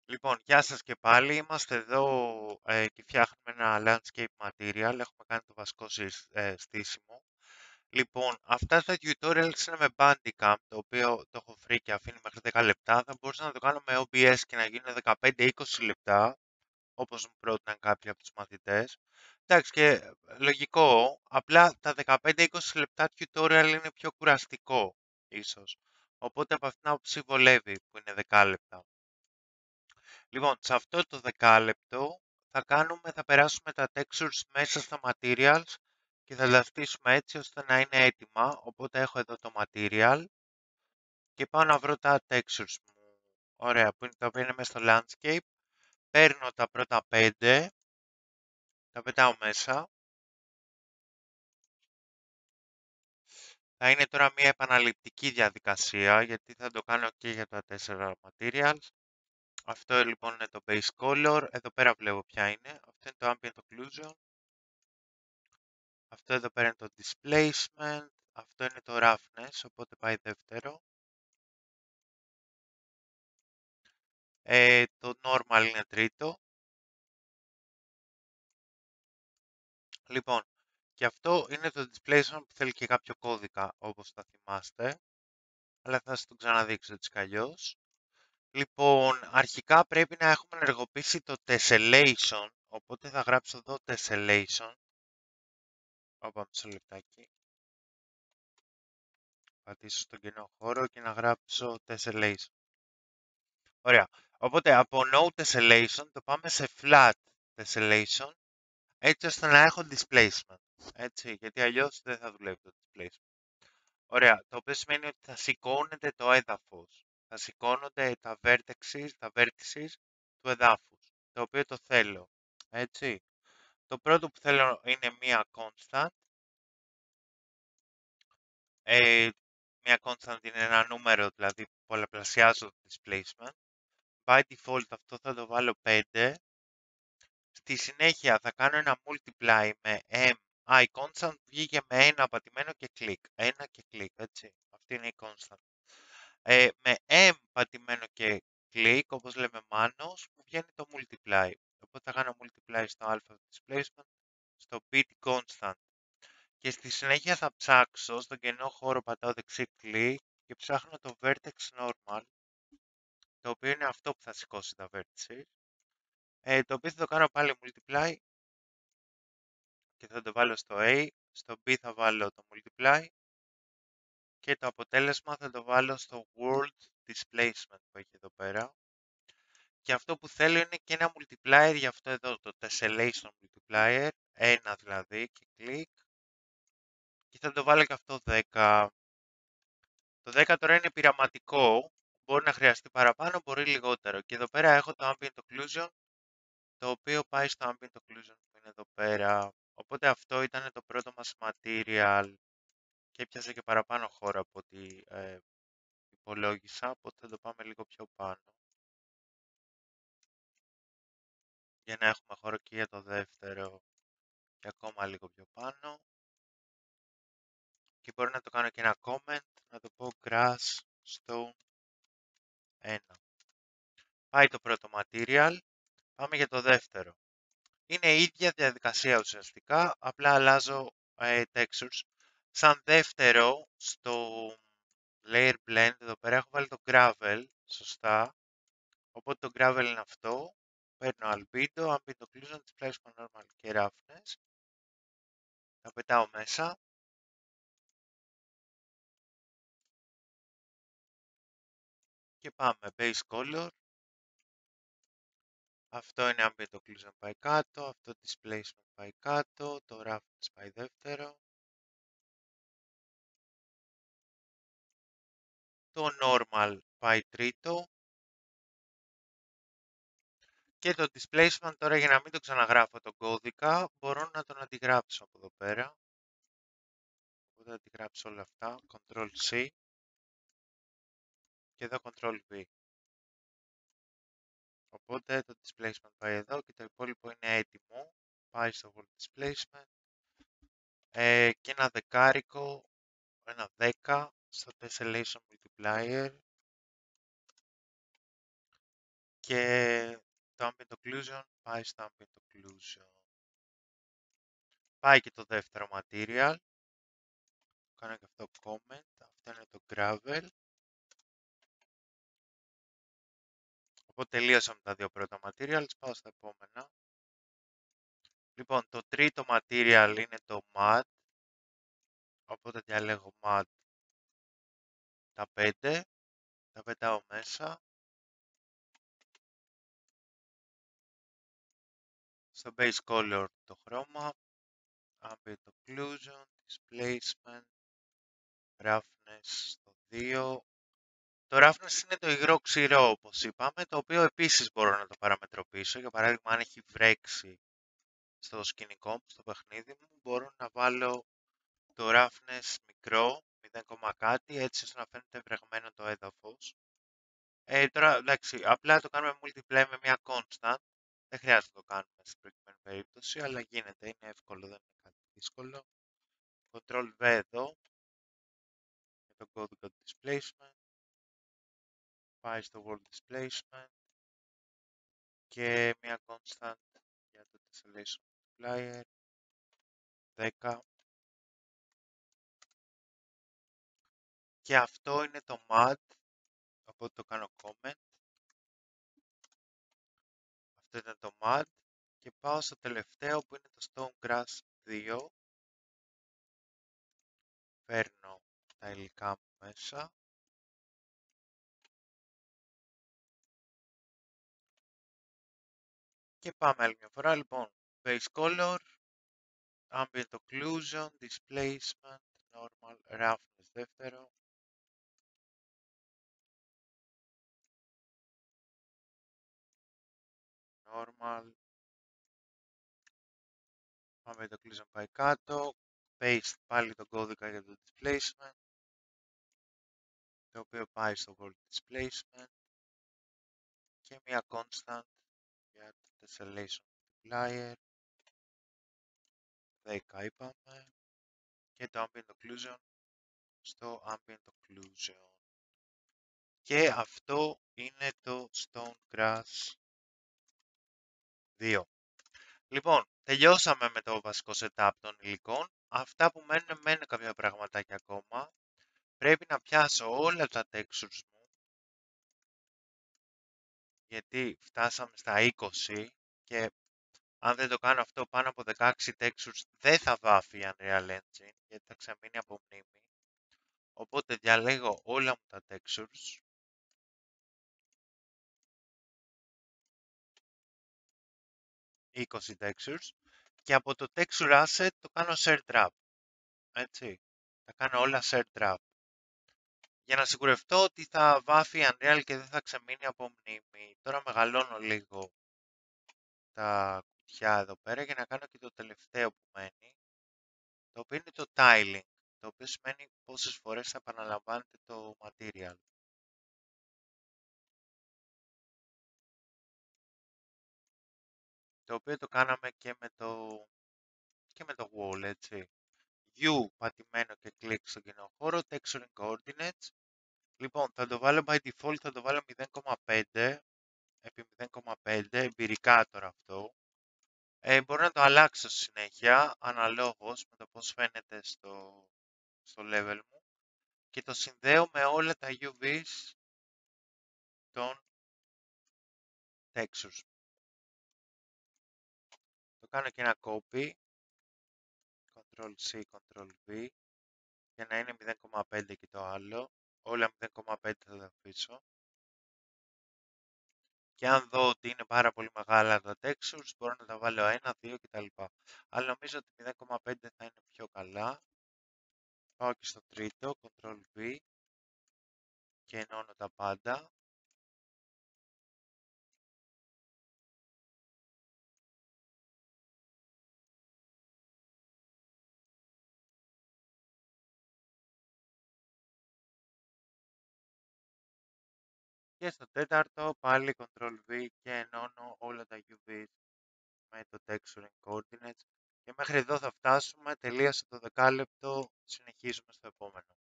Λοιπόν, γεια σας και πάλι. Είμαστε εδώ και φτιάχνουμε ένα landscape material. Έχουμε κάνει το βασικό στήσιμο. Λοιπόν, αυτά τα tutorials είναι με Bandicam, το οποίο το έχω βρει και αφήνει μέχρι 10 λεπτά. Θα μπορούσα να το κάνω με OBS και να γίνουν 15-20 λεπτά, όπως μου πρότειναν κάποιοι από τους μαθητές. Εντάξει, και λογικό, απλά τα 15-20 λεπτά tutorial είναι πιο κουραστικό, ίσως. Οπότε από αυτήν την άποψη βολεύει που είναι 10 λεπτά. Λοιπόν, σε αυτό το δεκάλεπτο θα περάσουμε τα textures μέσα στα materials και θα τα στήσουμε έτσι ώστε να είναι έτοιμα. Οπότε έχω εδώ το material και πάω να βρω τα textures μου. Ωραία, τα οποία είναι μέσα στο landscape. Παίρνω τα πρώτα 5, τα πετάω μέσα. Θα είναι τώρα μια επαναληπτική διαδικασία γιατί θα το κάνω και για τα 4 materials. Αυτό λοιπόν είναι το base color. Εδώ πέρα βλέπω ποια είναι. Αυτό είναι το ambient occlusion. Αυτό εδώ πέρα είναι το displacement, αυτό είναι το roughness, οπότε πάει δεύτερο. Το normal είναι τρίτο. Λοιπόν, και αυτό είναι το displacement που θέλει και κάποιο κώδικα, όπως θα θυμάστε. Αλλά θα σας το ξαναδείξω έτσι κι αλλιώς. Λοιπόν, αρχικά πρέπει να έχουμε ενεργοποιήσει το tessellation, οπότε θα γράψω εδώ tessellation. Όπα, μισό λεπτάκι. Πατήσω στον κενό χώρο και να γράψω tessellation. Ωραία. Οπότε από no tessellation το πάμε σε flat tessellation έτσι ώστε να έχω displacement. Έτσι, γιατί αλλιώς δεν θα δουλεύει το displacement. Ωραία. Το οποίο σημαίνει ότι θα σηκώνεται το έδαφος. Θα σηκώνονται τα vertices του εδάφους. Το οποίο το θέλω. Έτσι. Το πρώτο που θέλω είναι μία constant. Μία constant είναι ένα νούμερο, δηλαδή πολλαπλασιάζω το displacement. By default αυτό θα το βάλω 5. Στη συνέχεια θα κάνω ένα multiply με m i constant που βγήκε με ένα πατημένο και κλικ. Ένα και κλικ, έτσι. Αυτή είναι η constant. Με m πατημένο και κλικ, όπως λέμε μάνος, που βγαίνει το multiply. Οπότε θα κάνω multiply στο α displacement, στο bit constant. Και στη συνέχεια θα ψάξω, στον κενό χώρο πατάω δεξί κλικ και ψάχνω το vertex normal, το οποίο είναι αυτό που θα σηκώσει τα vertices. Το οποίο θα το κάνω πάλι multiply και θα το βάλω στο A, στο B θα βάλω το multiply και το αποτέλεσμα θα το βάλω στο world displacement που έχει εδώ πέρα. Και αυτό που θέλω είναι και ένα multiplier για αυτό εδώ, το tessellation multiplier, ένα δηλαδή και κλικ. Και θα το βάλω και αυτό 10. Το 10 τώρα είναι πειραματικό, μπορεί να χρειαστεί παραπάνω, μπορεί λιγότερο. Και εδώ πέρα έχω το ambient occlusion, το οποίο πάει στο ambient occlusion που είναι εδώ πέρα. Οπότε αυτό ήταν το πρώτο μας material και έπιασε και παραπάνω χώρο από ό,τι υπολόγισα, οπότε θα το πάμε λίγο πιο πάνω. Για να έχουμε χώρο και για το δεύτερο και ακόμα λίγο πιο πάνω. Και μπορώ να το κάνω και ένα comment, να το πω grass, stone, 1. Πάει το πρώτο material, πάμε για το δεύτερο. Είναι η ίδια διαδικασία ουσιαστικά, απλά αλλάζω textures. Σαν δεύτερο, στο layer blend, εδώ πέρα έχω βάλει το gravel, σωστά. Οπότε το gravel είναι αυτό. Παίρνω albedo, ambient occlusion, displacement normal και roughness. Τα πετάω μέσα. Και πάμε base color. Αυτό είναι ambient occlusion πάει κάτω, αυτό displacement πάει κάτω, το roughness πάει δεύτερο. Το normal πάει τρίτο. Και το displacement τώρα για να μην το ξαναγράφω τον κώδικα, μπορώ να τον αντιγράψω από εδώ πέρα. Οπότε θα αντιγράψω όλα αυτά, Ctrl C και εδώ Ctrl V. Οπότε το displacement πάει εδώ και το υπόλοιπο είναι έτοιμο. Πάει στο world displacement. Και ένα δεκάρικο, ένα 10 στο tessellation multiplier. Και Το ambient occlusion πάει στο ambient occlusion. Πάει και το δεύτερο material. Κάνω και αυτό comment. Αυτό είναι το gravel. Οπότε τελείωσα με τα δύο πρώτα materials. Πάω στα επόμενα. Λοιπόν, το τρίτο material είναι το mud. Οπότε διαλέγω mud τα 5. Τα πετάω μέσα. Στο base color το χρώμα. Ambient occlusion, displacement, roughness στο 2. Το roughness είναι το υγρό ξηρό όπως είπαμε, το οποίο επίσης μπορώ να το παραμετροποιήσω. Για παράδειγμα, αν έχει βρέξει στο σκηνικό μου, στο παιχνίδι μου, μπορώ να βάλω το roughness μικρό, 0, κάτι, έτσι ώστε να φαίνεται βρεγμένο το έδαφος. Τώρα, εντάξει, απλά το κάνουμε multiply με μια constant. Δεν χρειάζεται να το κάνουμε στην προκειμένη περίπτωση, αλλά γίνεται, είναι εύκολο, δεν είναι κάτι δύσκολο. Ctrl V εδώ, με το κώδικα του displacement. Πάει στο world displacement και μια constant για το tessellation multiplier, 10. Και αυτό είναι το mud, οπότε το κάνω comment. Αυτό ήταν το mud και πάω στο τελευταίο που είναι το stone grass 2. Παίρνω τα υλικά μου μέσα. Και πάμε άλλη μια φορά, λοιπόν, base color, ambient occlusion, displacement, normal, roughness δεύτερο. Normal. Ambient occlusion πάει κάτω. Paste πάλι τον κώδικα για το displacement, το οποίο πάει στο world displacement. Και μια constant για το tessellation multiplier, 10 είπαμε. Και το ambient occlusion στο ambient occlusion. Και αυτό είναι το stone grass 2. Λοιπόν, τελειώσαμε με το βασικό setup των υλικών. Αυτά που μένουν κάποια πραγματάκια ακόμα. Πρέπει να πιάσω όλα τα textures μου, γιατί φτάσαμε στα 20 και αν δεν το κάνω αυτό πάνω από 16 textures δεν θα βάφει η Unreal Engine, γιατί θα ξεμείνει από μνήμη. Οπότε διαλέγω όλα μου τα textures. «20 textures» και από το texture asset το κάνω share drop. Έτσι, θα κάνω όλα share drop. Για να σιγουρευτώ ότι θα βάφει η Unreal και δεν θα ξεμείνει από μνήμη. Τώρα μεγαλώνω λίγο τα κουτιά εδώ πέρα για να κάνω και το τελευταίο που μένει, το οποίο είναι το tiling, το οποίο σημαίνει πόσες φορές θα επαναλαμβάνεται το material. Το οποίο το κάναμε και με το wall, έτσι. U πατημένο και κλικ στον κοινό χώρο, texturing coordinates. Λοιπόν, θα το βάλω by default, θα το βάλω 0,5 επί 0,5, εμπειρικά τώρα αυτό. Μπορώ να το αλλάξω στη συνέχεια, αναλόγως με το πώς φαίνεται στο level μου. Και το συνδέω με όλα τα UVs των textures. Το κάνω και ένα copy, Ctrl-C, Ctrl-V, για να είναι 0,5 και το άλλο. Όλα 0,5 θα τα αφήσω. Και αν δω ότι είναι πάρα πολύ μεγάλα τα textures, μπορώ να τα βάλω 1, 2 κτλ. Αλλά νομίζω ότι 0,5 θα είναι πιο καλά. Πάω και στο τρίτο, Ctrl-V, και ενώνω τα πάντα. Και στο τέταρτο πάλι Ctrl-V και ενώνω όλα τα UVs με το texturing coordinates. Και μέχρι εδώ θα φτάσουμε, τελείωσε το δεκάλεπτο, συνεχίζουμε στο επόμενο.